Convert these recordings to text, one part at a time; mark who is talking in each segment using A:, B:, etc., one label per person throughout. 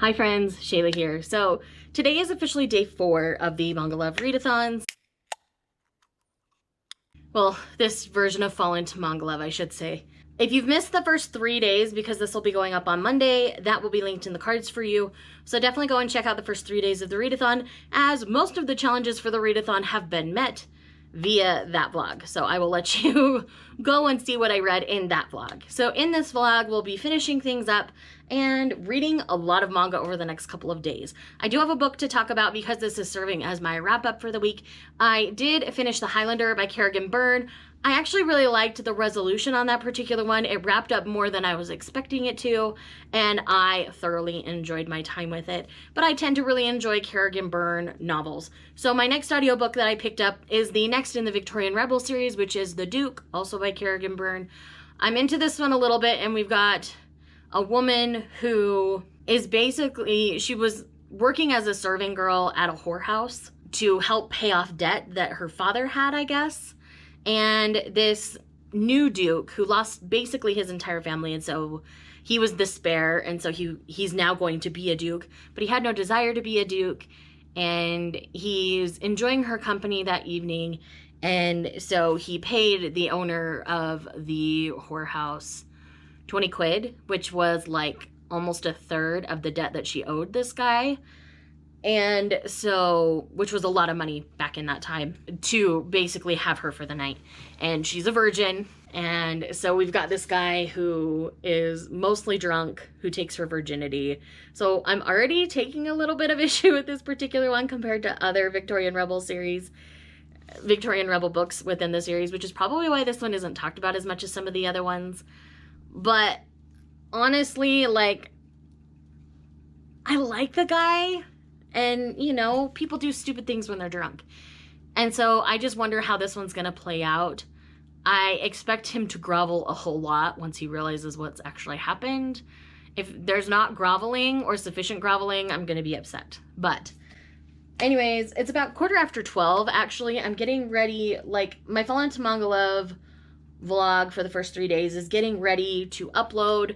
A: Hi friends, Shayla here. So today is officially day 4 of the Manga Love Readathons. Well, this version of Fall into Manga Love, I should say. If you've missed the first 3 days, because this will be going up on Monday, that will be linked in the cards for you. So definitely go and check out the first 3 days of the Readathon, as most of the challenges for the Readathon have been met via that vlog. So I will let you go and see what I read in that vlog. So in this vlog, we'll be finishing things up and reading a lot of manga over the next couple of days. I do have a book to talk about because this is serving as my wrap up for the week. I did finish The Highlander by Kerrigan Byrne. I actually really liked the resolution on that particular one. It wrapped up more than I was expecting it to, and I thoroughly enjoyed my time with it. But I tend to really enjoy Kerrigan Byrne novels. So my next audiobook that I picked up is the next in the Victorian Rebel series, which is The Duke, also by Kerrigan Byrne. I'm into this one a little bit, and we've got a woman who is basically, she was working as a serving girl at a whorehouse to help pay off debt that her father had, I guess. And this new duke who lost basically his entire family, and so he was the spare, and so he's now going to be a duke, but he had no desire to be a duke, and he's enjoying her company that evening, and so he paid the owner of the whorehouse 20 quid, which was like almost a third of the debt that she owed this guy. And so, which was a lot of money back in that time, to basically have her for the night. And she's a virgin, and so we've got this guy who is mostly drunk, who takes her virginity. So I'm already taking a little bit of issue with this particular one compared to other Victorian Rebel books within the series, which is probably why this one isn't talked about as much as some of the other ones. But honestly, like, I like the guy. And, you know, people do stupid things when they're drunk. And so I just wonder how this one's going to play out. I expect him to grovel a whole lot once he realizes what's actually happened. If there's not groveling or sufficient groveling, I'm going to be upset. But anyways, it's about 12:15, actually. I'm getting ready, like, my Fall into Manga Love vlog for the first 3 days is getting ready to upload.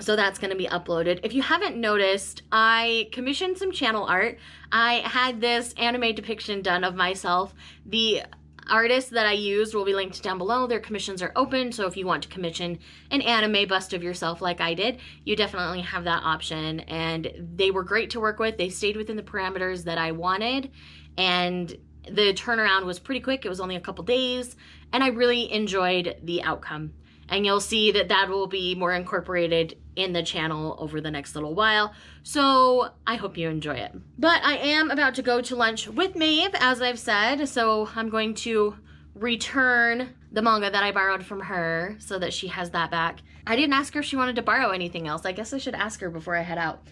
A: So that's going to be uploaded. If you haven't noticed, I commissioned some channel art. I had this anime depiction done of myself. The artists that I used will be linked down below. Their commissions are open, so if you want to commission an anime bust of yourself like I did, you definitely have that option. And they were great to work with. They stayed within the parameters that I wanted, and the turnaround was pretty quick. It was only a couple days, and I really enjoyed the outcome. And you'll see that that will be more incorporated in the channel over the next little while. So I hope you enjoy it. But I am about to go to lunch with Maeve, as I've said. So I'm going to return the manga that I borrowed from her so that she has that back. I didn't ask her if she wanted to borrow anything else. I guess I should ask her before I head out.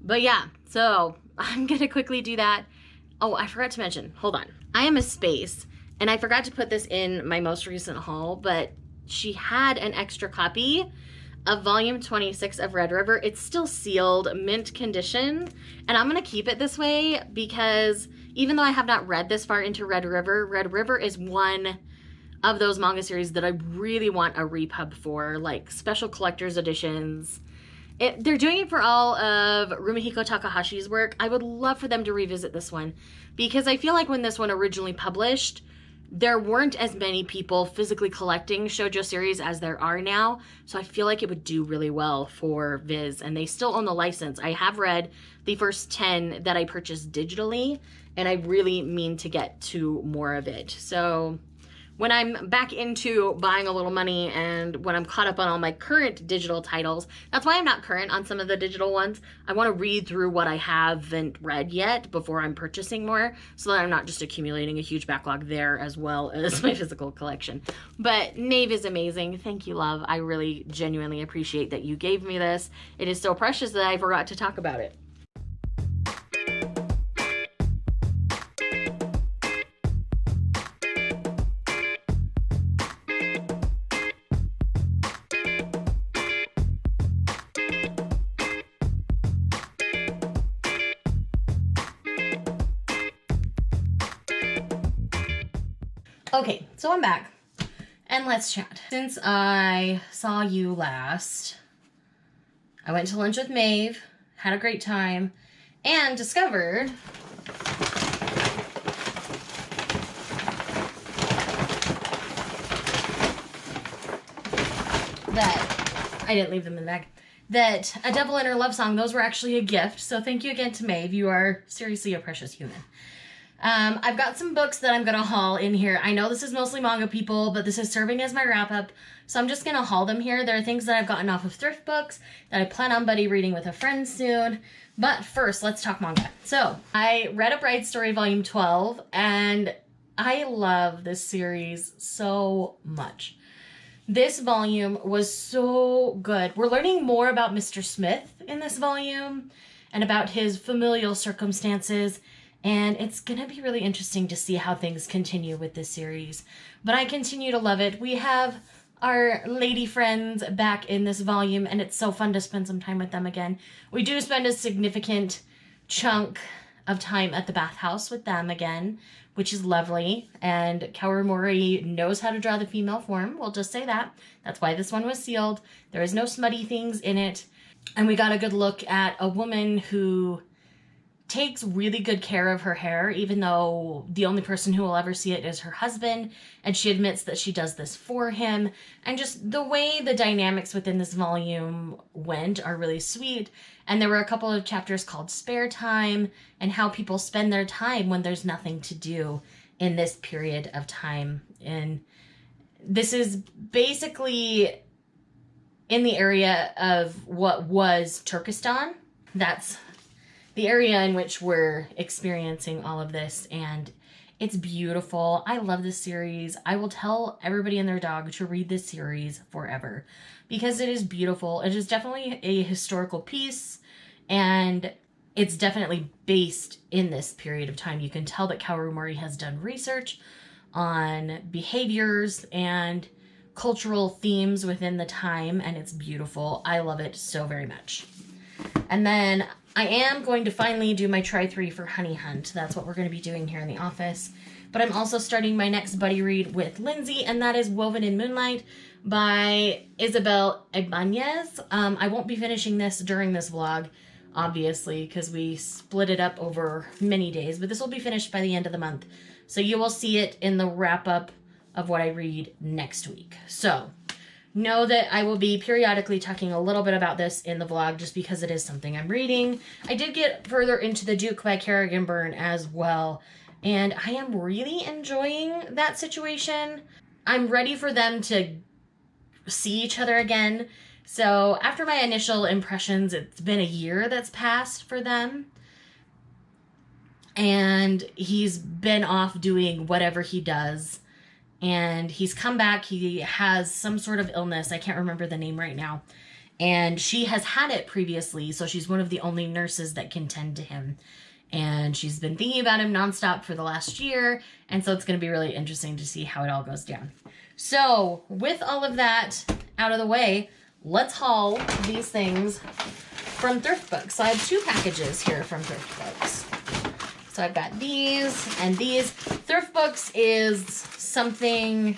A: But yeah, so I'm gonna quickly do that. Oh, I forgot to mention, hold on. I am a space, and I forgot to put this in my most recent haul, but she had an extra copy of volume 26 of Red River. It's still sealed, mint condition, and I'm gonna keep it this way because even though I have not read this far into Red River is one of those manga series that I really want a repub for, like special collector's editions. They're doing it for all of Rumihiko Takahashi's work. I would love for them to revisit this one because I feel like when this one originally published, there weren't as many people physically collecting shoujo series as there are now, so I feel like it would do really well for Viz, and they still own the license. I have read the first 10 that I purchased digitally, and I really mean to get to more of it. So when I'm back into buying a little money and when I'm caught up on all my current digital titles, that's why I'm not current on some of the digital ones. I want to read through what I haven't read yet before I'm purchasing more so that I'm not just accumulating a huge backlog there as well as my physical collection. But Maeve is amazing. Thank you, love. I really genuinely appreciate that you gave me this. It is so precious that I forgot to talk about it. Okay, so I'm back, and let's chat. Since I saw you last, I went to lunch with Maeve, had a great time, and discovered that I didn't leave them in the bag. That A Devil in Her Love Song, those were actually a gift. So thank you again to Maeve. You are seriously a precious human. I've got some books that I'm going to haul in here. I know this is mostly manga, people, but this is serving as my wrap-up. So I'm just going to haul them here. There are things that I've gotten off of ThriftBooks that I plan on buddy reading with a friend soon. But first, let's talk manga. So I read A Bride Story Volume 12, and I love this series so much. This volume was so good. We're learning more about Mr. Smith in this volume and about his familial circumstances. And it's going to be really interesting to see how things continue with this series. But I continue to love it. We have our lady friends back in this volume, and it's so fun to spend some time with them again. We do spend a significant chunk of time at the bathhouse with them again, which is lovely. And Kawamori knows how to draw the female form. We'll just say that. That's why this one was sealed. There is no smutty things in it. And we got a good look at a woman who takes really good care of her hair, even though the only person who will ever see it is her husband, and she admits that she does this for him. And just the way the dynamics within this volume went are really sweet. And there were a couple of chapters called Spare Time and how people spend their time when there's nothing to do in this period of time. And this is basically in the area of what was Turkestan. That's the area in which we're experiencing all of this, and it's beautiful. I love this series. I will tell everybody and their dog to read this series forever because it is beautiful. It is definitely a historical piece, and it's definitely based in this period of time. You can tell that Kawamori has done research on behaviors and cultural themes within the time, and it's beautiful. I love it so very much. And then I am going to finally do my try 3 for Honey Hunt. That's what we're going to be doing here in the office. But I'm also starting my next buddy read with Lindsay, and that is Woven in Moonlight by Isabel Ibanez. I won't be finishing this during this vlog, obviously, because we split it up over many days. But this will be finished by the end of the month. So you will see it in the wrap-up of what I read next week. So know that I will be periodically talking a little bit about this in the vlog just because it is something I'm reading. I did get further into The Duke by Kerrigan Byrne as well, and I am really enjoying that situation. I'm ready for them to see each other again. So after my initial impressions, it's been a year that's passed for them, and he's been off doing whatever he does. And he's come back. He has some sort of illness. I can't remember the name right now. And she has had it previously, so she's one of the only nurses that can tend to him. And she's been thinking about him nonstop for the last year. And so it's going to be really interesting to see how it all goes down. So with all of that out of the way, let's haul these things from ThriftBooks. So I have 2 packages here from ThriftBooks. So I've got these and these. ThriftBooks is something,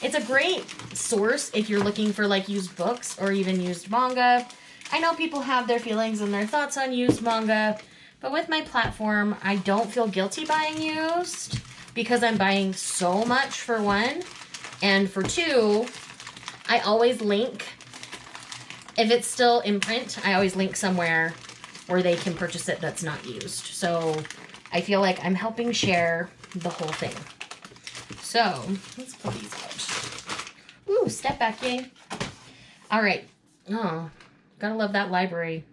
A: it's a great source if you're looking for like used books or even used manga. I know people have their feelings and their thoughts on used manga, but with my platform, I don't feel guilty buying used because I'm buying so much for one. And for 2, I always link, if it's still in print, I always link somewhere where they can purchase it that's not used. So I feel like I'm helping share the whole thing. So let's pull these out. Ooh, step back, yay. All right. Oh, gotta love that library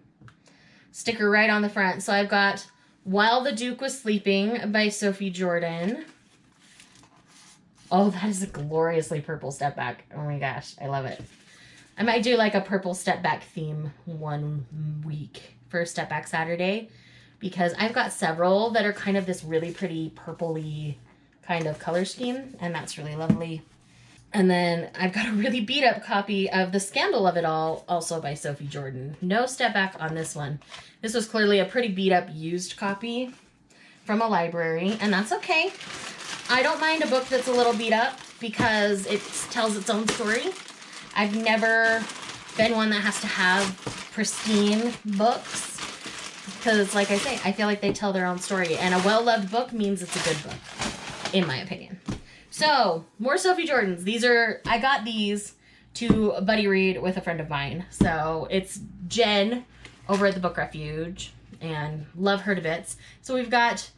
A: sticker right on the front. So I've got While the Duke Was Sleeping by Sophie Jordan. Oh, that is a gloriously purple step back. Oh my gosh, I love it. I might do like a purple step back theme one week for Step Back Saturday, because I've got several that are kind of this really pretty purpley kind of color scheme, and that's really lovely. And then I've got a really beat up copy of The Scandal of It All, also by Sophie Jordan. No step back on this one. This was clearly a pretty beat up used copy from a library, and that's okay. I don't mind a book that's a little beat up because it tells its own story. I've never been one that has to have pristine books. Because, like I say, I feel like they tell their own story. And a well-loved book means it's a good book, in my opinion. So, more Sophie Jordans. I got these to buddy read with a friend of mine. So, it's Jen over at the Book Refuge. And love her to bits. So, we've got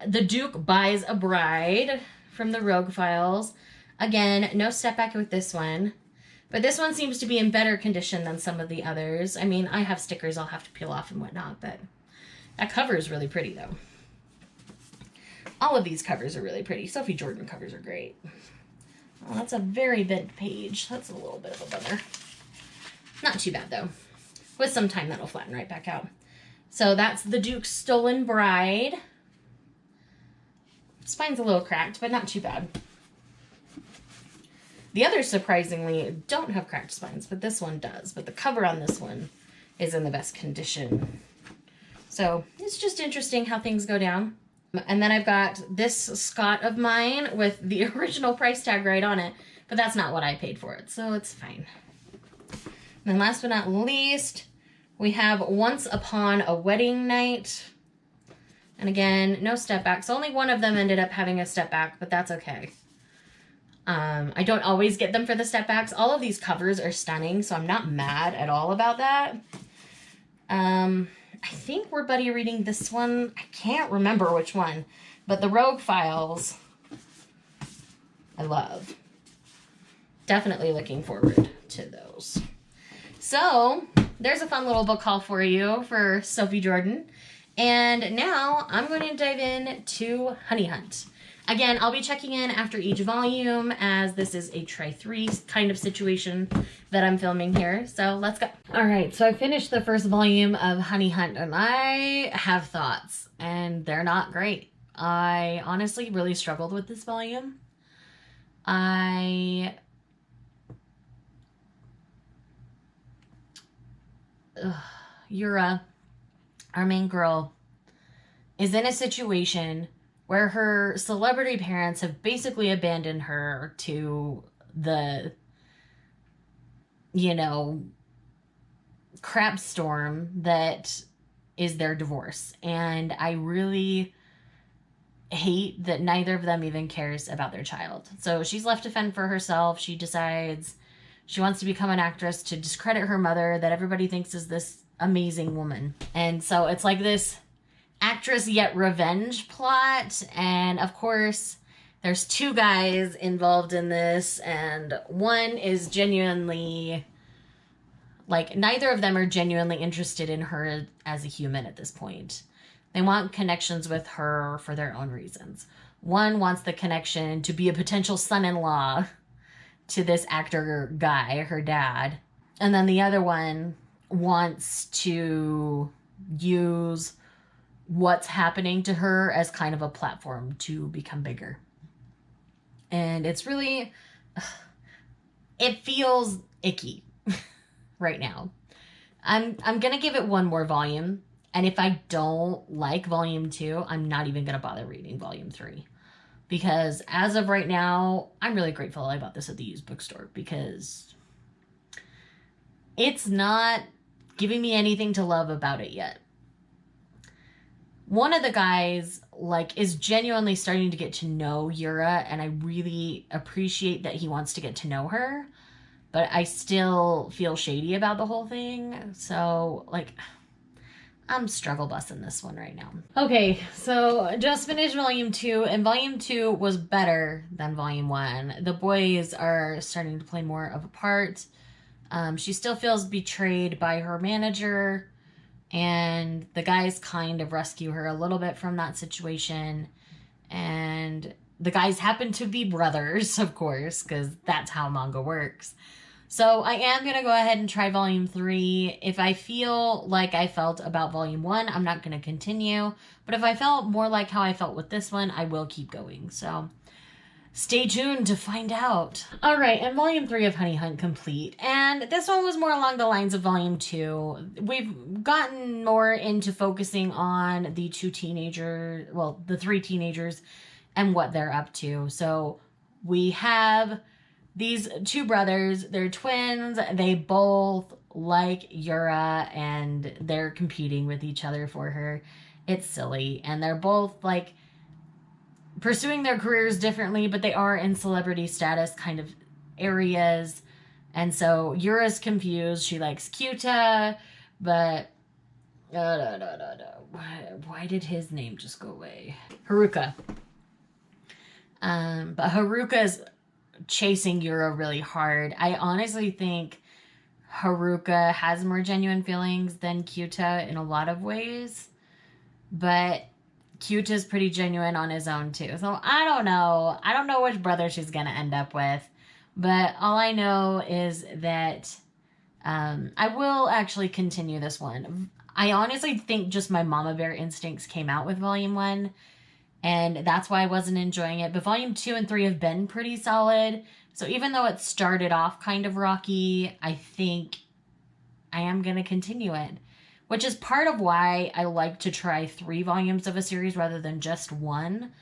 A: The Duke Buys a Bride from the Rogue Files. Again, no step back with this one. But this one seems to be in better condition than some of the others. I mean, I have stickers I'll have to peel off and whatnot, but that cover is really pretty, though. All of these covers are really pretty. Sophie Jordan covers are great. Oh, that's a very bent page. That's a little bit of a bummer. Not too bad, though. With some time, that'll flatten right back out. So that's The Duke's Stolen Bride. Spine's a little cracked, but not too bad. The others, surprisingly, don't have cracked spines, but this one does. But the cover on this one is in the best condition. So it's just interesting how things go down. And then I've got this Scott of mine with the original price tag right on it, but that's not what I paid for it, so it's fine. And then last but not least, we have Once Upon a Wedding Night. And again, no step backs. Only one of them ended up having a step back, but that's okay. I don't always get them for the step backs. All of these covers are stunning, so I'm not mad at all about that. I think we're buddy reading this one. I can't remember which one, but the Rogue Files, I love. Definitely looking forward to those. So there's a fun little book haul for you for Sophie Jordan. And now I'm going to dive in to Honey Hunt. Again, I'll be checking in after each volume, as this is a try 3 kind of situation that I'm filming here. So let's go. All right, so I finished the first volume of Honey Hunt, and I have thoughts, and they're not great. I honestly really struggled with this volume. Yura, our main girl, is in a situation where her celebrity parents have basically abandoned her to the, crap storm that is their divorce. And I really hate that neither of them even cares about their child. So she's left to fend for herself. She decides she wants to become an actress to discredit her mother that everybody thinks is this amazing woman. And so it's like this actress yet revenge plot, and of course there's 2 guys involved in this, and one is genuinely, neither of them are genuinely interested in her as a human at this point. They want connections with her for their own reasons. One wants the connection to be a potential son-in-law to this actor guy, her dad, and then the other one wants to use what's happening to her as kind of a platform to become bigger. And it's really, it feels icky right now. I'm going to give it one more volume. And if I don't like volume 2, I'm not even going to bother reading volume 3. Because as of right now, I'm really grateful I bought this at the used bookstore, because it's not giving me anything to love about it yet. One of the guys, is genuinely starting to get to know Yura, and I really appreciate that he wants to get to know her, but I still feel shady about the whole thing. So, I'm struggle busting this one right now. Okay, so I just finished volume 2, and volume 2 was better than volume 1. The boys are starting to play more of a part. She still feels betrayed by her manager, and the guys kind of rescue her a little bit from that situation. And the guys happen to be brothers, of course, because that's how manga works. So I am going to go ahead and try volume 3. If I feel like I felt about volume 1, I'm not going to continue. But if I felt more like how I felt with this one, I will keep going. So stay tuned to find out. All right, and volume 3 of Honey Hunt complete. And this one was more along the lines of volume 2. We've gotten more into focusing on the 3 teenagers and what they're up to. So we have these 2 brothers. They're twins. They both like Yura, and they're competing with each other for her. It's silly. And they're both, like, pursuing their careers differently, but they are in celebrity status kind of areas. And so Yura's confused. She likes Kyuta, but why did his name just go away? Haruka. But Haruka's chasing Yura really hard. I honestly think Haruka has more genuine feelings than Kyuta in a lot of ways. But Kyuta's pretty genuine on his own too. So I don't know. I don't know which brother she's going to end up with. But all I know is that I will actually continue this one. I honestly think just my mama bear instincts came out with Volume 1. And that's why I wasn't enjoying it. But Volume 2 and 3 have been pretty solid. So even though it started off kind of rocky, I think I am going to continue it. Which is part of why I like to try 3 volumes of a series rather than just 1.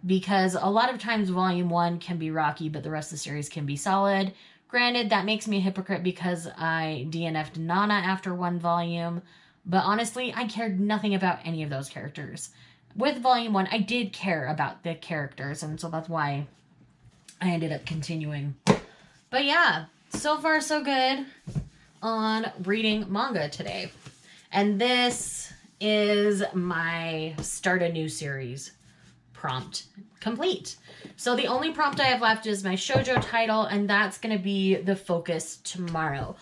A: Because a lot of times Volume 1 can be rocky, but the rest of the series can be solid. Granted, that makes me a hypocrite because I DNF'd Nana after 1 volume. But honestly, I cared nothing about any of those characters. With Volume 1, I did care about the characters, and so that's why I ended up continuing. But yeah, so far so good on reading manga today. And this is my start a new series prompt complete. So the only prompt I have left is my shoujo title, and that's going to be the focus tomorrow.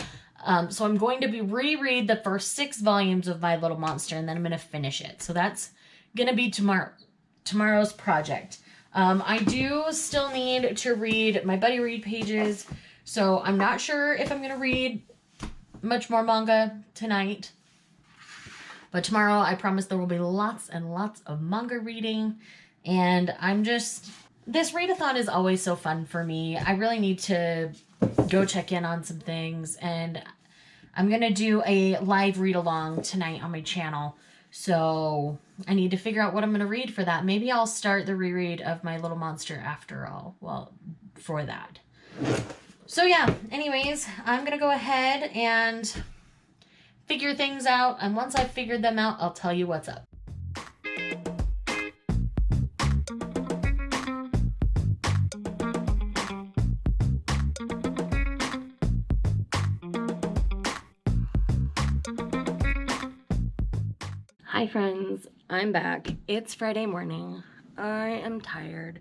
A: So I'm going to reread the first 6 volumes of My Little Monster, and then I'm going to finish it. So that's going to be tomorrow's project. I do still need to read my buddy read pages, so I'm not sure if I'm going to read much more manga tonight. But tomorrow, I promise there will be lots and lots of manga reading. And this readathon is always so fun for me. I really need to go check in on some things. And I'm going to do a live read along tonight on my channel. So I need to figure out what I'm going to read for that. Maybe I'll start the reread of My Little Monster after all. Well, for that. So yeah, anyways, I'm going to go ahead and figure things out, and once I've figured them out, I'll tell you what's up. Hi friends, I'm back. It's Friday morning. I am tired.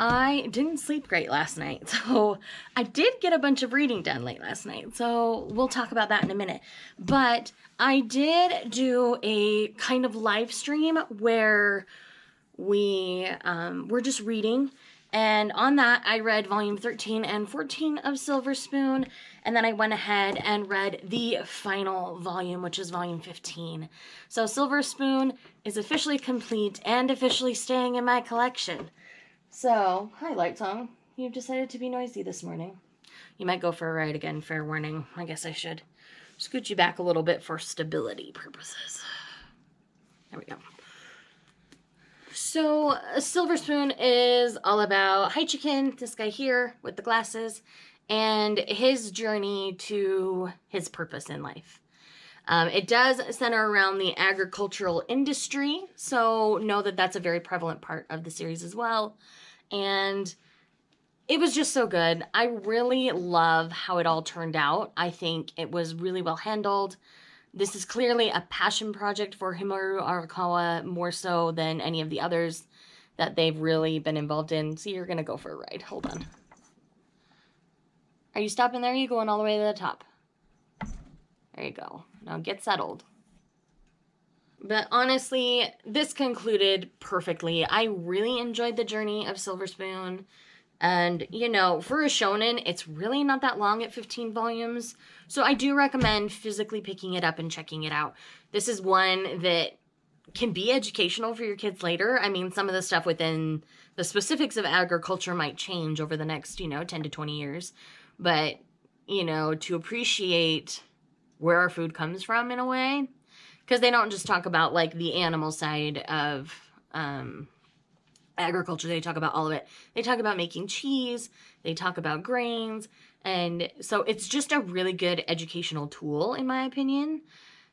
A: I didn't sleep great last night, so I did get a bunch of reading done late last night, so we'll talk about that in a minute. But I did do a kind of live stream where we were just reading, and on that I read volume 13 and 14 of Silver Spoon, and then I went ahead and read the final volume, which is volume 15. So Silver Spoon is officially complete and officially staying in my collection. So, hi Light Song. You've decided to be noisy this morning. You might go for a ride again, fair warning. I guess I should scoot you back a little bit for stability purposes. There we go. So, Silver Spoon is all about Haichikin, this guy here with the glasses, and his journey to his purpose in life. It does center around the agricultural industry, so know that that's a very prevalent part of the series as well. And it was just so good. I really love how it all turned out. I think it was really well handled. This is clearly a passion project for Himuro Arakawa, more so than any of the others that they've really been involved in. So you're going to go for a ride. Hold on. Are you stopping there? Or are you going all the way to the top? There you go. Now get settled. But honestly, this concluded perfectly. I really enjoyed the journey of Silver Spoon. And, you know, for a shonen, it's really not that long at 15 volumes. So I do recommend physically picking it up and checking it out. This is one that can be educational for your kids later. I mean, some of the stuff within the specifics of agriculture might change over the next, 10 to 20 years. But, to appreciate where our food comes from in a way. Because they don't just talk about, like, the animal side of agriculture. They talk about all of it. They talk about making cheese. They talk about grains. And so it's just a really good educational tool, in my opinion.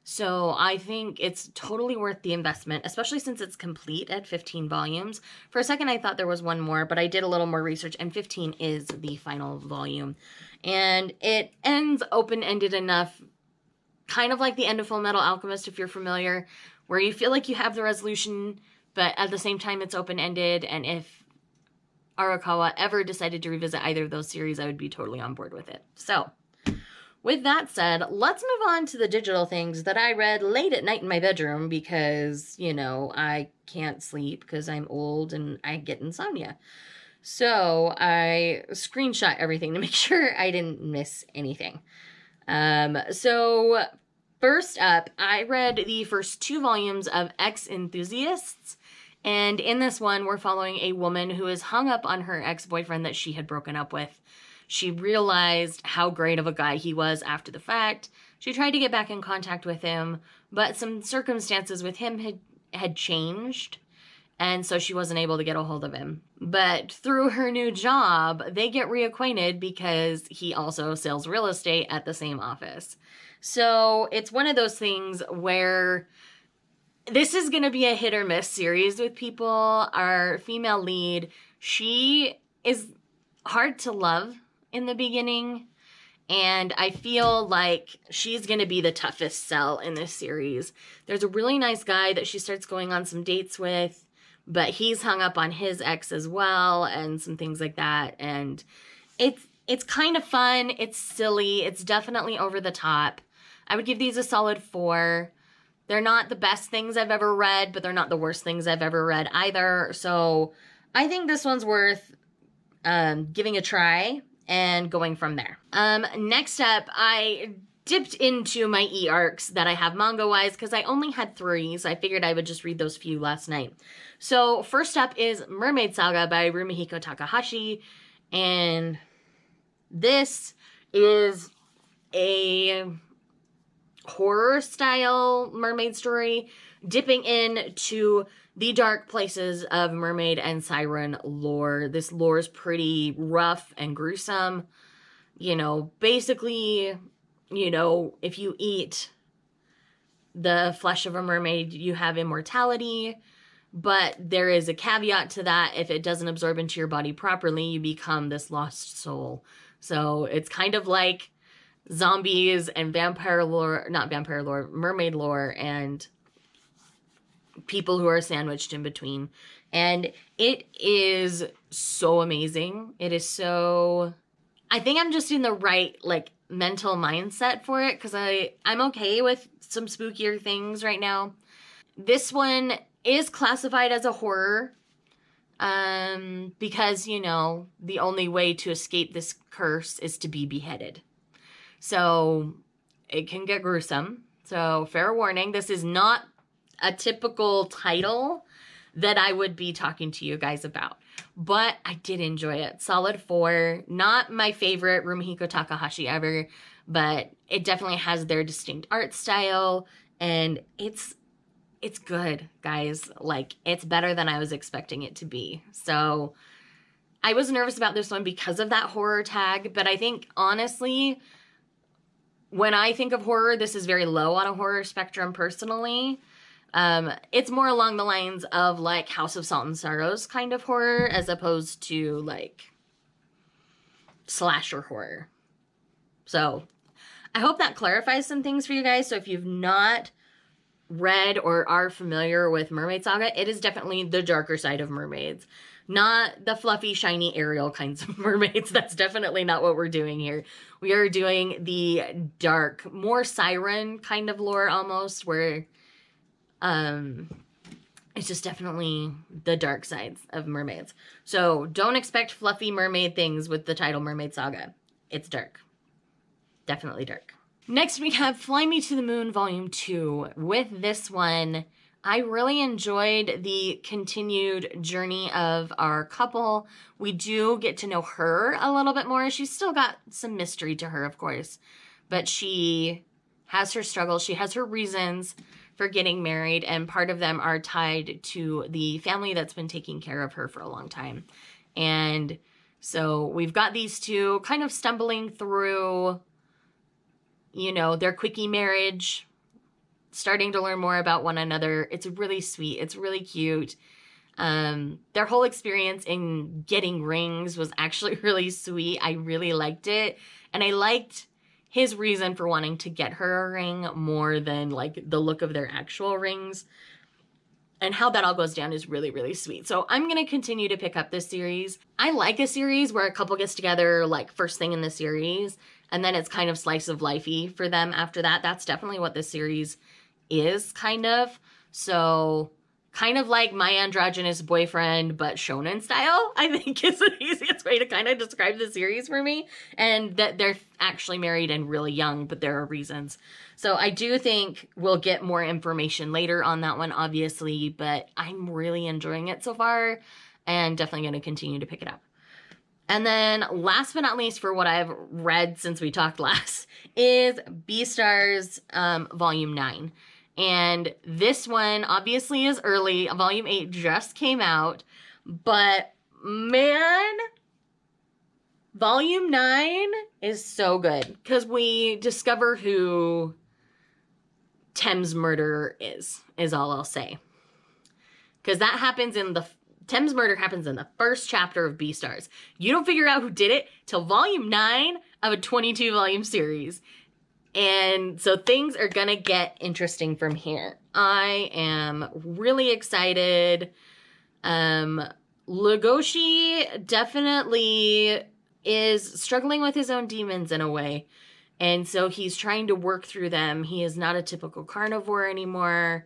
A: So I think it's totally worth the investment, especially since it's complete at 15 volumes. For a second, I thought there was one more, but I did a little more research, and 15 is the final volume. And it ends open-ended enough, kind of like the end of Full Metal Alchemist, if you're familiar, where you feel like you have the resolution, but at the same time, it's open-ended. And if Arakawa ever decided to revisit either of those series, I would be totally on board with it. So, with that said, let's move on to the digital things that I read late at night in my bedroom because, you know, I can't sleep because I'm old and I get insomnia. So I screenshot everything to make sure I didn't miss anything. So first up, I read the first 2 volumes of Ex-Enthusiasts. And in this one, we're following a woman who is hung up on her ex-boyfriend that she had broken up with. She realized how great of a guy he was after the fact. She tried to get back in contact with him, but some circumstances with him had changed, and so she wasn't able to get a hold of him. But through her new job, they get reacquainted because he also sells real estate at the same office. So it's one of those things where this is going to be a hit or miss series with people. Our female lead, she is hard to love in the beginning, and I feel like she's going to be the toughest sell in this series. There's a really nice guy that she starts going on some dates with, but he's hung up on his ex as well, and some things like that, and it's kind of fun, it's silly, it's definitely over the top. I would give these a solid 4. They're not the best things I've ever read, but they're not the worst things I've ever read either, so I think this one's worth giving a try and going from there. Next up, I dipped into my e-arcs that I have manga-wise because I only had 3, so I figured I would just read those few last night. So first up is Mermaid Saga by Rumihiko Takahashi, and this is a horror-style mermaid story dipping into the dark places of mermaid and siren lore. This lore is pretty rough and gruesome. You know, basically, you know, if you eat the flesh of a mermaid, you have immortality. But there is a caveat to that. If it doesn't absorb into your body properly, you become this lost soul. So it's kind of like zombies and vampire lore, not vampire lore, mermaid lore, and people who are sandwiched in between. And it is so amazing. It is so, I think I'm just in the right like mental mindset for it because I'm okay with some spookier things right now. This one is classified as a horror because, you know, the only way to escape this curse is to be beheaded. So it can get gruesome. So fair warning, this is not a typical title that I would be talking to you guys about. But I did enjoy it. Solid 4. Not my favorite Rumihiko Takahashi ever, but it definitely has their distinct art style, and it's good, guys. Like, it's better than I was expecting it to be. So I was nervous about this one because of that horror tag, but I think, honestly, when I think of horror, this is very low on a horror spectrum personally. It's more along the lines of like House of Salt and Sorrows kind of horror as opposed to like slasher horror. So I hope that clarifies some things for you guys. So if you've not read or are familiar with Mermaid Saga, it is definitely the darker side of mermaids. Not the fluffy, shiny Ariel kinds of mermaids. That's definitely not what we're doing here. We are doing the dark, more siren kind of lore almost, where it's just definitely the dark sides of mermaids. So don't expect fluffy mermaid things with the title Mermaid Saga. It's dark. Definitely dark. Next we have Fly Me to the Moon Volume 2. With this one, I really enjoyed the continued journey of our couple. We do get to know her a little bit more. She's still got some mystery to her, of course, but she has her struggles. She has her reasons for getting married, and part of them are tied to the family that's been taking care of her for a long time. And So we've got these two kind of stumbling through, you know, their quickie marriage, starting to learn more about one another. It's really sweet. It's really cute. Their whole experience in getting rings was actually really sweet. I really liked it. And I liked his reason for wanting to get her a ring more than like the look of their actual rings. And how that all goes down is really, really sweet. So I'm going to continue to pick up this series. I like a series where a couple gets together like first thing in the series, and then it's kind of slice of lifey for them after that. That's definitely what this series is, kind of. So kind of like My Androgynous Boyfriend, but shonen style, I think is the easiest way to kind of describe the series for me. And that they're actually married and really young, but there are reasons. So I do think we'll get more information later on that one, obviously, but I'm really enjoying it so far and definitely going to continue to pick it up. And then last but not least for what I've read since we talked last is Beastars Volume 9. And this one obviously is early. Volume 8 just came out. But man, Volume 9 is so good. Because we discover who Thames murderer is all I'll say. Because that happens in the... Thames murder happens in the first chapter of Beastars. You don't figure out who did it till Volume 9 of a 22-volume series. And so things are going to get interesting from here. I am really excited. Legoshi definitely is struggling with his own demons in a way. And so he's trying to work through them. He is not a typical carnivore anymore.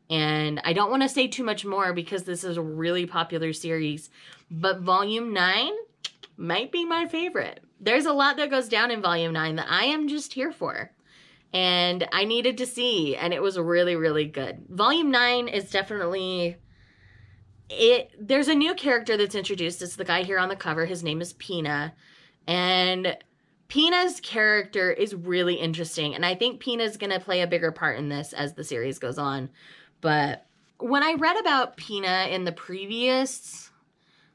A: And I don't want to say too much more because this is a really popular series. But Volume 9 might be my favorite. There's a lot that goes down in Volume 9 that I am just here for. And I needed to see, and it was really, really good. Volume 9 is definitely... There's a new character that's introduced. It's the guy here on the cover. His name is Pina. And Pina's character is really interesting. And I think Pina's going to play a bigger part in this as the series goes on. But when I read about Pina in the previous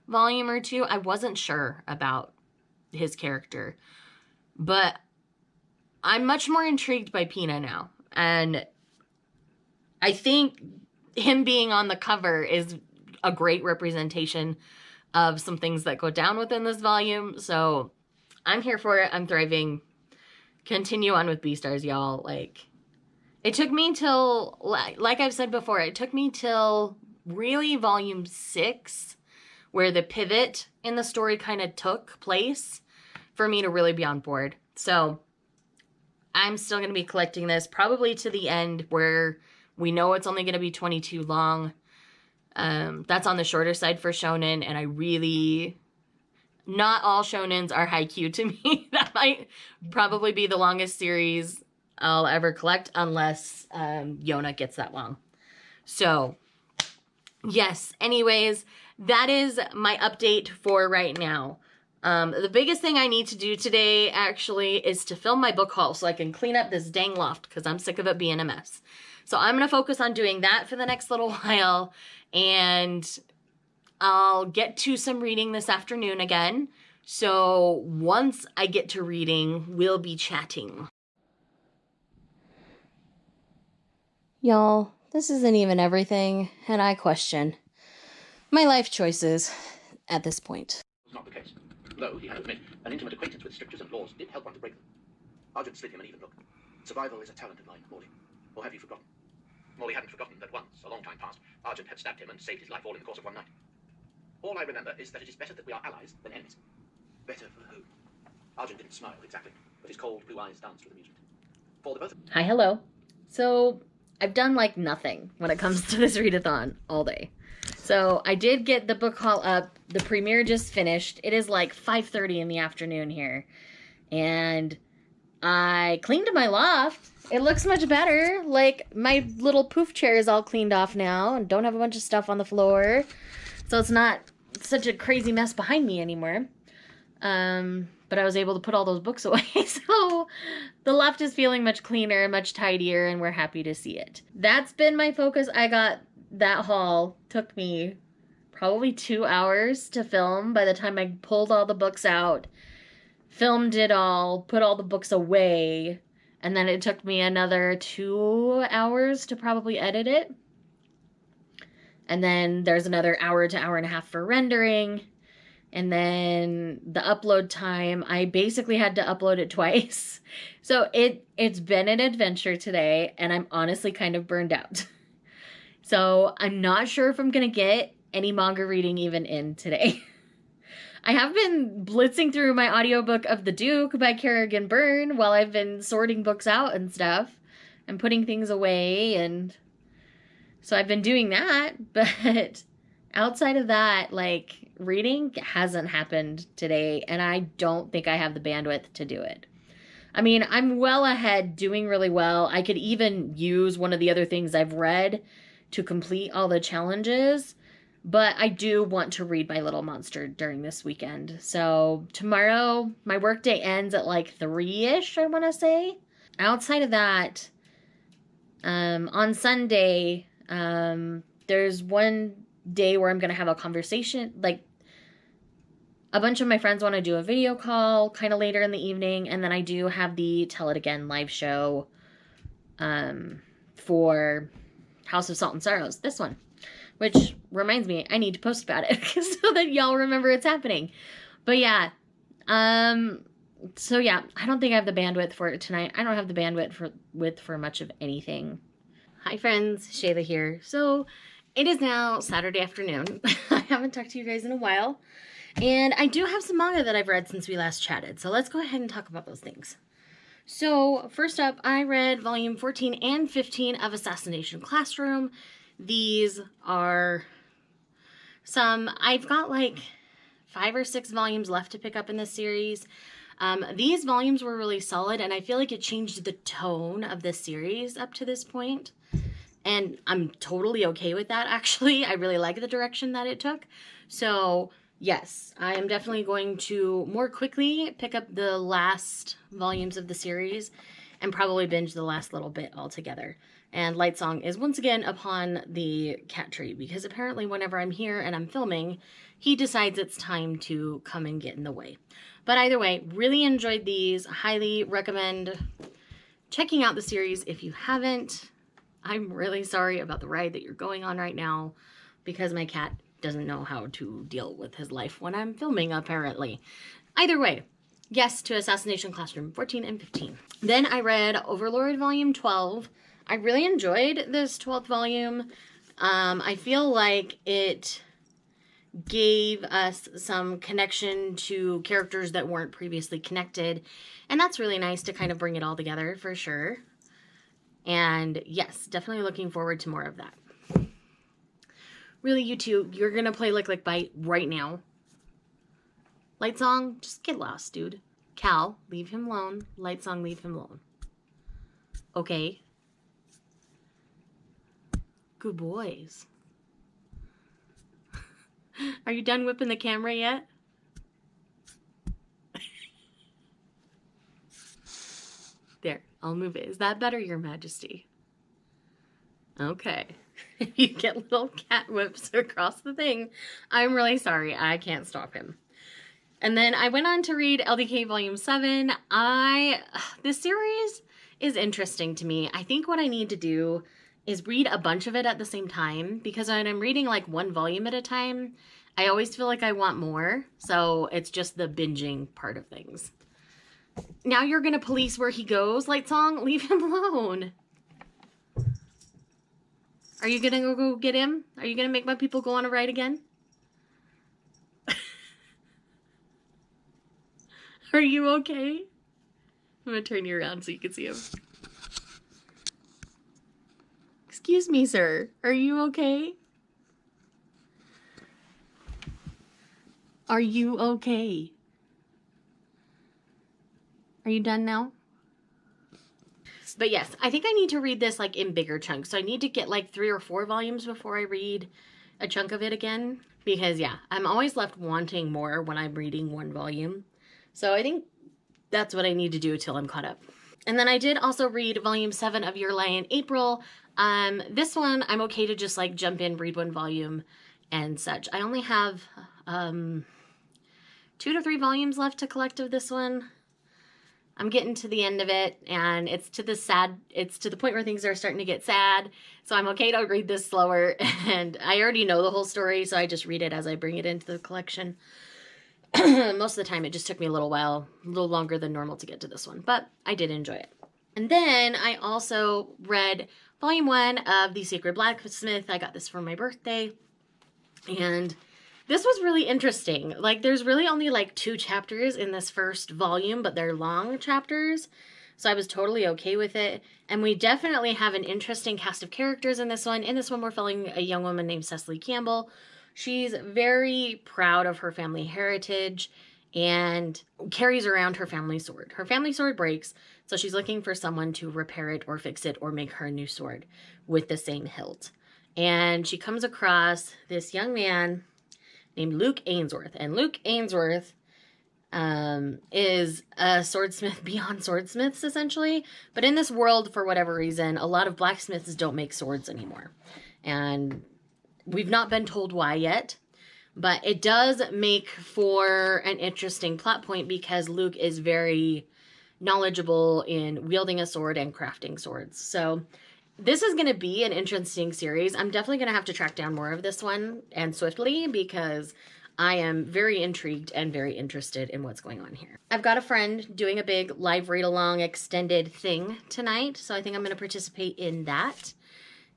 A: volume or two, I wasn't sure about his character. But I'm much more intrigued by Pina now. And I think him being on the cover is a great representation of some things that go down within this volume. So I'm here for it. I'm thriving. Continue on with Beastars, y'all. Like, it took me till, like I've said before, it took me till really Volume 6, where the pivot in the story kind of took place, for me to really be on board. So I'm still going to be collecting this probably to the end where we know it's only going to be 22 long. That's on the shorter side for shonen, and I really... Not all shonens are haikyuu to me. That might probably be the longest series I'll ever collect unless Yona gets that long. So, yes. Anyways, that is my update for right now. The biggest thing I need to do today, actually, is to film my book haul so I can clean up this dang loft because I'm sick of it being a mess. So I'm going to focus on doing that for the next little while, and I'll get to some reading this afternoon again. So once I get to reading, we'll be chatting. Y'all, this isn't even everything, and I question my life choices at this point.
B: It was not the case. Though, he had to admit, an intimate acquaintance with strictures and laws did help one to break them. Argent slid him an even look. Survival is a talent of mine, Morley. Or have you forgotten? Morley hadn't forgotten that once, a long time past, Argent had stabbed him and saved his life all in the course of one night. All I remember is that it is better that we are allies than enemies. Better for whom? Argent didn't smile exactly, but his cold blue eyes danced with amusement. For the both of them.
A: Hi, hello. So, I've done like nothing when it comes to this readathon all day. So, I did get the book haul up. The premiere just finished. It is like 5:30 in the afternoon here. And I cleaned my loft. It looks much better. Like, my little poof chair is all cleaned off now and don't have a bunch of stuff on the floor. So it's not such a crazy mess behind me anymore. But I was able to put all those books away. So the loft is feeling much cleaner, much tidier, and we're happy to see it. That's been my focus. I got that haul. Took me probably 2 hours to film by the time I pulled all the books out, filmed it all, put all the books away, and then it took me another 2 hours to probably edit it. And then there's another hour to hour and a half for rendering. And then the upload time, I basically had to upload it twice. So it's been an adventure today, and I'm honestly kind of burned out. So I'm not sure if I'm going to get any manga reading even in today. I have been blitzing through my audiobook of The Duke by Kerrigan Byrne while I've been sorting books out and stuff and putting things away, and so I've been doing that, but outside of that, like, reading hasn't happened today, and I don't think I have the bandwidth to do it. I mean, I'm well ahead, doing really well. I could even use one of the other things I've read to complete all the challenges, but I do want to read My Little Monster during this weekend. So tomorrow, my workday ends at like 3-ish, I want to say. Outside of that, on Sunday, there's one day where I'm going to have a conversation, like a bunch of my friends want to do a video call kind of later in the evening, and then I do have the Tell It Again live show for House of Salt and Sorrows, this one, which reminds me, I need to post about it so that y'all remember it's happening. But yeah, so yeah, I don't think I have the bandwidth for it tonight. I don't have the bandwidth for much of anything. Hi friends, Shayla here. So it is now Saturday afternoon. I haven't talked to you guys in a while. And I do have some manga that I've read since we last chatted. So let's go ahead and talk about those things. So first up, I read volume 14 and 15 of Assassination Classroom. These are some, I've got like 5 or 6 volumes left to pick up in this series. These volumes were really solid, and I feel like it changed the tone of this series up to this point. And I'm totally okay with that, actually. I really like the direction that it took. So yes, I am definitely going to more quickly pick up the last volumes of the series and probably binge the last little bit altogether. And Light Song is once again upon the cat tree, because apparently whenever I'm here and I'm filming, he decides it's time to come and get in the way. But either way, really enjoyed these. Highly recommend checking out the series if you haven't. I'm really sorry about the ride that you're going on right now, because my cat doesn't know how to deal with his life when I'm filming, apparently. Either way, yes to Assassination Classroom 14 and 15. Then I read Overlord Volume 12. I really enjoyed this 12th volume. I feel like it gave us some connection to characters that weren't previously connected, and that's really nice to kind of bring it all together for sure. And yes, definitely looking forward to more of that. Really, you two, you're gonna play Lick Lick Bite right now. Light Song, just get lost, dude. Cal, leave him alone. Light Song, leave him alone. Okay. Good boys. Are you done whipping the camera yet? There, I'll move it. Is that better, Your Majesty? Okay. You get little cat whips across the thing. I'm really sorry. I can't stop him. And then I went on to read LDK Volume 7. This series is interesting to me. I think what I need to do is read a bunch of it at the same time, because when I'm reading like one volume at a time, I always feel like I want more. So it's just the binging part of things. Now you're going to police where he goes, Light Song? Leave him alone. Are you going to go get him? Are you going to make my people go on a ride again? Are you okay? I'm going to turn you around so you can see him. Excuse me, sir. Are you okay? Are you okay? Are you done now? But yes, I think I need to read this like in bigger chunks. So I need to get like 3 or 4 volumes before I read a chunk of it again. Because yeah, I'm always left wanting more when I'm reading one volume. So I think that's what I need to do till I'm caught up. And then I did also read Volume 7 of Your Lie in April. This one, I'm okay to just like jump in, read one volume, and such. I only have 2 to 3 volumes left to collect of this one. I'm getting to the end of it, and it's to the point where things are starting to get sad, so I'm okay to read this slower, and I already know the whole story, so I just read it as I bring it into the collection. Most of the time, it just took me a little while, a little longer than normal to get to this one, but I did enjoy it. And then I also read Volume 1 of The Sacred Blacksmith. I got this for my birthday, and this was really interesting. Like, there's really only like 2 chapters in this first volume, but they're long chapters, so I was totally okay with it. And we definitely have an interesting cast of characters in this one. In this one, we're following a young woman named Cecily Campbell. She's very proud of her family heritage and carries around her family sword. Her family sword breaks, so she's looking for someone to repair it or fix it or make her a new sword with the same hilt. And she comes across this young man named Luke Ainsworth. And Luke Ainsworth is a swordsmith beyond swordsmiths, essentially. But in this world, for whatever reason, a lot of blacksmiths don't make swords anymore. And we've not been told why yet. But it does make for an interesting plot point because Luke is very knowledgeable in wielding a sword and crafting swords. So this is going to be an interesting series. I'm definitely going to have to track down more of this one, and swiftly, because I am very intrigued and very interested in what's going on here. I've got a friend doing a big live read-along extended thing tonight, so I think I'm going to participate in that,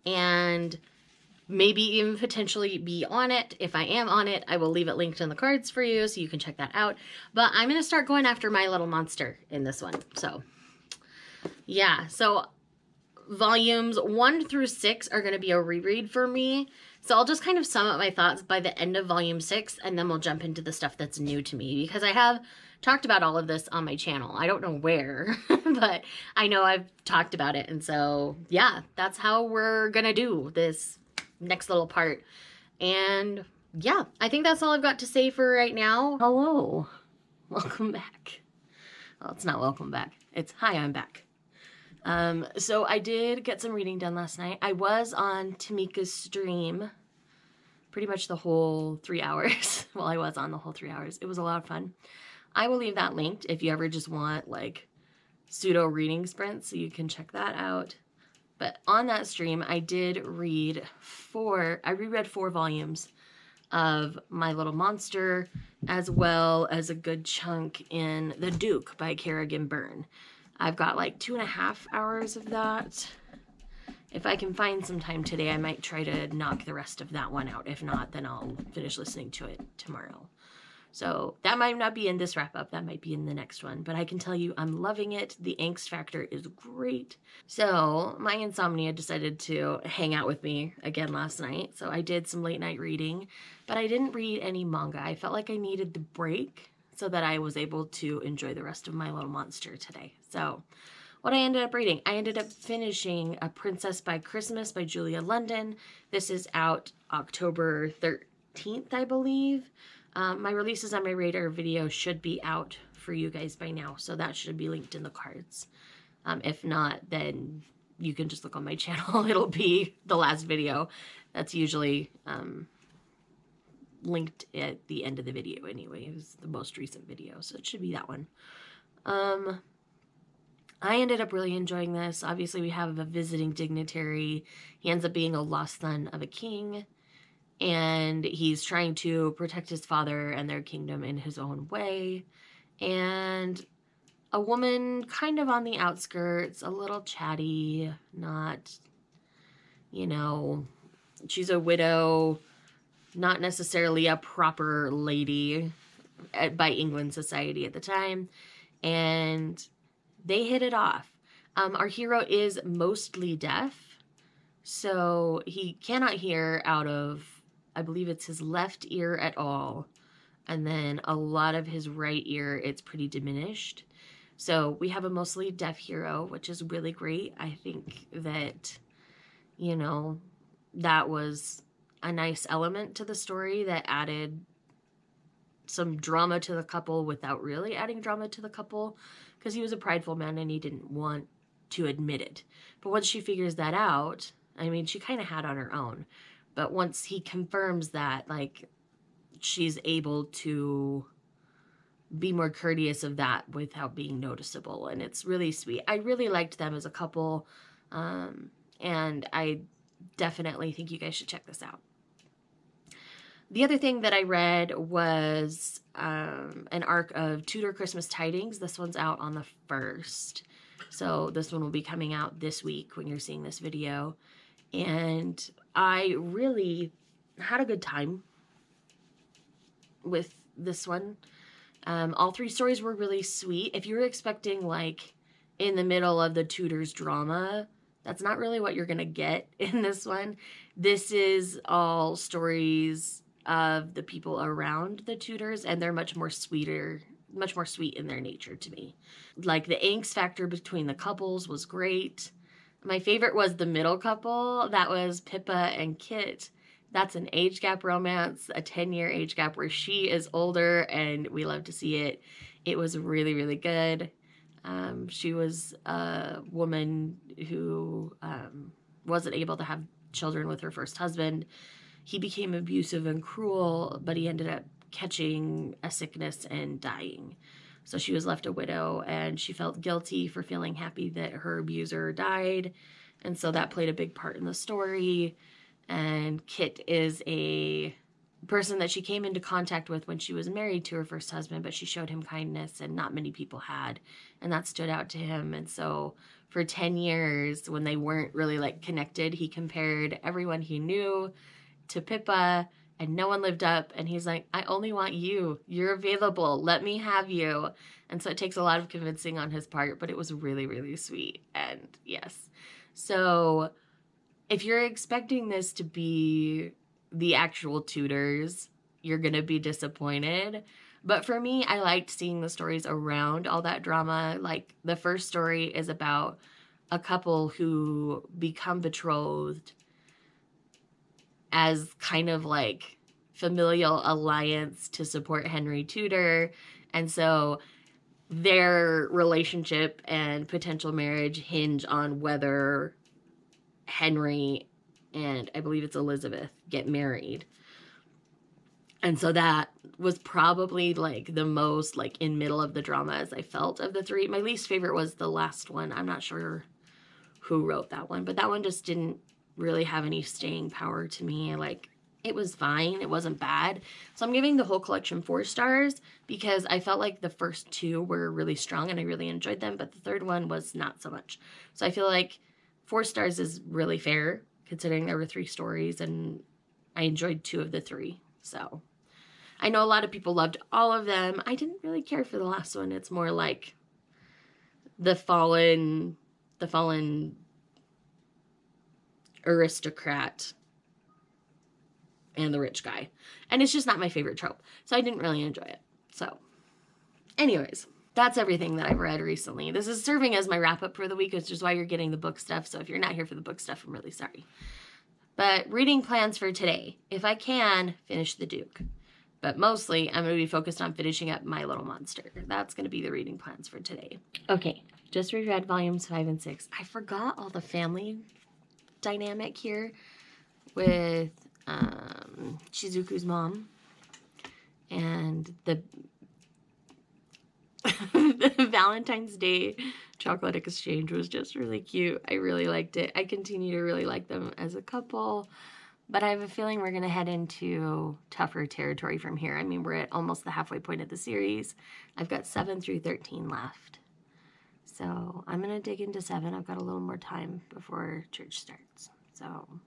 A: and maybe even potentially be on it. If I am on it, I will leave it linked in the cards for you so you can check that out. But I'm going to start going after My Little Monster in this one. So, yeah. So, volumes 1 through 6 are going to be a reread for me. So, I'll just kind of sum up my thoughts by the end of volume 6, and then we'll jump into the stuff that's new to me. Because I have talked about all of this on my channel. I don't know where, but I know I've talked about it. And so, yeah, that's how we're going to do this next little part. And yeah, I think that's all I've got to say for right now. Hello, welcome back. Well, it's not welcome back, it's hi, I'm back. So I did get some reading done last night. I was on Tamika's stream pretty much the whole 3 hours. Well, I was on the whole 3 hours. It was a lot of fun. I will leave that linked if you ever just want like pseudo reading sprints, so you can check that out. But on that stream, I did reread 4 volumes of My Little Monster, as well as a good chunk in The Duke by Kerrigan Byrne. I've got like 2.5 hours of that. If I can find some time today, I might try to knock the rest of that one out. If not, then I'll finish listening to it tomorrow. So that might not be in this wrap-up. That might be in the next one. But I can tell you I'm loving it. The angst factor is great. So my insomnia decided to hang out with me again last night. So I did some late-night reading. But I didn't read any manga. I felt like I needed the break so that I was able to enjoy the rest of My Little Monster today. So what I ended up reading, I ended up finishing A Princess by Christmas by Julia London. This is out October 13th, I believe. My releases on my radar video should be out for you guys by now, so that should be linked in the cards. If not, then you can just look on my channel. It'll be the last video. That's usually linked at the end of the video anyway. It was the most recent video, so it should be that one. I ended up really enjoying this. Obviously, we have a visiting dignitary. He ends up being a lost son of a king, and he's trying to protect his father and their kingdom in his own way. And a woman kind of on the outskirts, a little chatty, not, you know, she's a widow, not necessarily a proper lady by England society at the time. And they hit it off. Our hero is mostly deaf, so he cannot hear out of, I believe it's his left ear at all, and then a lot of his right ear, it's pretty diminished. So we have a mostly deaf hero, which is really great. I think that, you know, that was a nice element to the story that added some drama to the couple without really adding drama to the couple, because he was a prideful man and he didn't want to admit it. But once she figures that out, I mean, she kind of had on her own, But once he confirms that, like, she's able to be more courteous of that without being noticeable. And it's really sweet. I really liked them as a couple. And I definitely think you guys should check this out. The other thing that I read was an arc of Tudor Christmas Tidings. This one's out on the 1st. So this one will be coming out this week when you're seeing this video. And I really had a good time with this one. All 3 stories were really sweet. If you were expecting, like, in the middle of the Tudors drama, that's not really what you're going to get in this one. This is all stories of the people around the Tudors, and they're much more sweet in their nature to me. Like, the angst factor between the couples was great. My favorite was the middle couple. That was Pippa and Kit. That's an age gap romance, a 10-year age gap where she is older, and we love to see it. It was really, really good. She was a woman who wasn't able to have children with her first husband. He became abusive and cruel, but he ended up catching a sickness and dying. So she was left a widow, and she felt guilty for feeling happy that her abuser died. And so that played a big part in the story. And Kit is a person that she came into contact with when she was married to her first husband, but she showed him kindness and not many people had. And that stood out to him. And so for 10 years, when they weren't really, like, connected, he compared everyone he knew to Pippa, and no one lived up. And he's like, I only want you. You're available. Let me have you. And so it takes a lot of convincing on his part, but it was really, really sweet. And yes. So if you're expecting this to be the actual Tudors, you're going to be disappointed. But for me, I liked seeing the stories around all that drama. Like, the first story is about a couple who become betrothed as kind of like familial alliance to support Henry Tudor. And so their relationship and potential marriage hinge on whether Henry and I believe it's Elizabeth get married. And so that was probably, like, the most, like, in middle of the drama as I felt of the 3. My least favorite was the last one. I'm not sure who wrote that one, but that one just didn't really have any staying power to me. Like, it was fine. It wasn't bad. So I'm giving the whole collection 4 stars because I felt like the first 2 were really strong and I really enjoyed them, but the third one was not so much. So I feel like 4 stars is really fair considering there were 3 stories and I enjoyed 2 of the 3. So I know a lot of people loved all of them. I didn't really care for the last one. It's more like the fallen aristocrat and the rich guy. And it's just not my favorite trope. So I didn't really enjoy it. So anyways, that's everything that I've read recently. This is serving as my wrap up for the week, which is why you're getting the book stuff. So if you're not here for the book stuff, I'm really sorry. But reading plans for today. If I can, finish The Duke. But mostly, I'm going to be focused on finishing up My Little Monster. That's going to be the reading plans for today. Okay, just reread volumes 5 and 6. I forgot all the family dynamic here with Shizuku's mom. And the Valentine's Day chocolate exchange was just really cute. I really liked it. I continue to really like them as a couple. But I have a feeling we're going to head into tougher territory from here. I mean, we're at almost the halfway point of the series. I've got 7 through 13 left. So I'm going to dig into 7. I've got a little more time before church starts. So I'm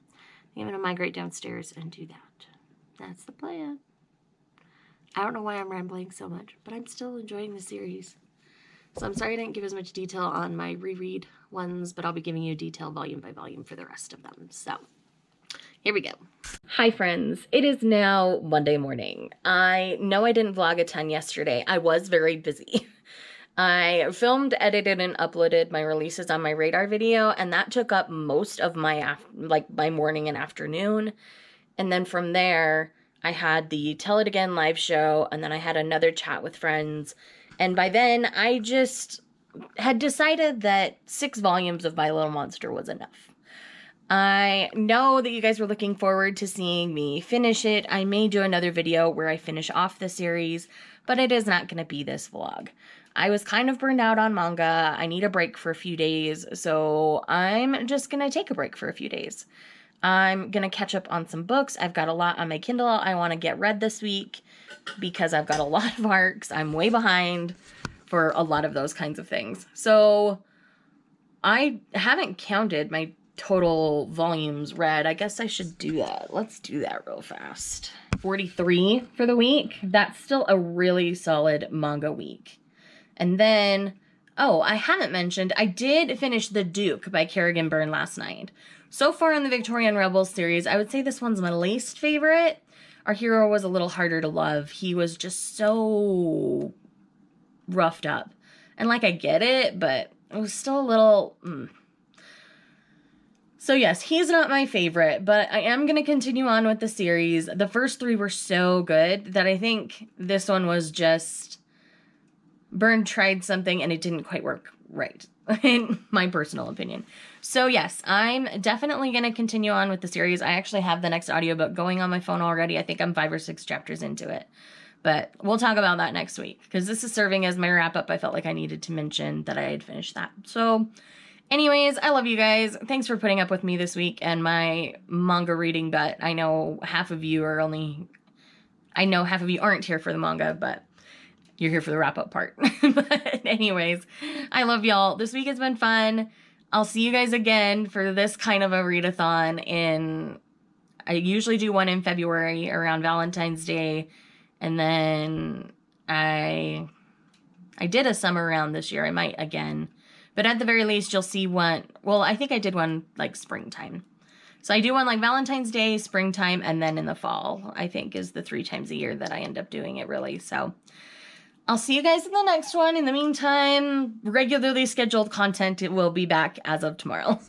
A: going to migrate downstairs and do that. That's the plan. I don't know why I'm rambling so much, but I'm still enjoying the series. So I'm sorry I didn't give as much detail on my reread ones, but I'll be giving you detail volume by volume for the rest of them. So here we go. Hi friends, it is now Monday morning. I know I didn't vlog a ton yesterday. I was very busy. I filmed, edited, and uploaded my releases on my radar video, and that took up most of my my morning and afternoon. And then from there, I had the Tell It Again live show, and then I had another chat with friends. And by then, I just had decided that 6 volumes of My Little Monster was enough. I know that you guys were looking forward to seeing me finish it. I may do another video where I finish off the series, but it is not going to be this vlog. I was kind of burned out on manga. I need a break for a few days, so I'm just going to take a break for a few days. I'm going to catch up on some books. I've got a lot on my Kindle I want to get read this week because I've got a lot of arcs. I'm way behind for a lot of those kinds of things. So I haven't counted my total volumes read. I guess I should do that. Let's do that real fast. 43 for the week. That's still a really solid manga week. And then, oh, I haven't mentioned, I did finish The Duke by Kerrigan Byrne last night. So far in the Victorian Rebels series, I would say this one's my least favorite. Our hero was a little harder to love. He was just so roughed up. And like, I get it, but it was still a little... So yes, he's not my favorite, but I am going to continue on with the series. The first 3 were so good that I think this one was just... Byrne tried something and it didn't quite work right, in my personal opinion. So yes, I'm definitely going to continue on with the series. I actually have the next audiobook going on my phone already. I think I'm 5 or 6 chapters into it. But we'll talk about that next week, because this is serving as my wrap-up. I felt like I needed to mention that I had finished that. So... anyways, I love you guys. Thanks for putting up with me this week and my manga reading, but I know half of you aren't here for the manga, but you're here for the wrap-up part. But anyways, I love y'all. This week has been fun. I'll see you guys again for this kind of a readathon I usually do one in February around Valentine's Day, and then I did a summer round this year. I might again. But at the very least, you'll see one. Well, I think I did one like springtime. So I do one like Valentine's Day, springtime, and then in the fall, I think is the 3 times a year that I end up doing it, really. So I'll see you guys in the next one. In the meantime, regularly scheduled content, it will be back as of tomorrow.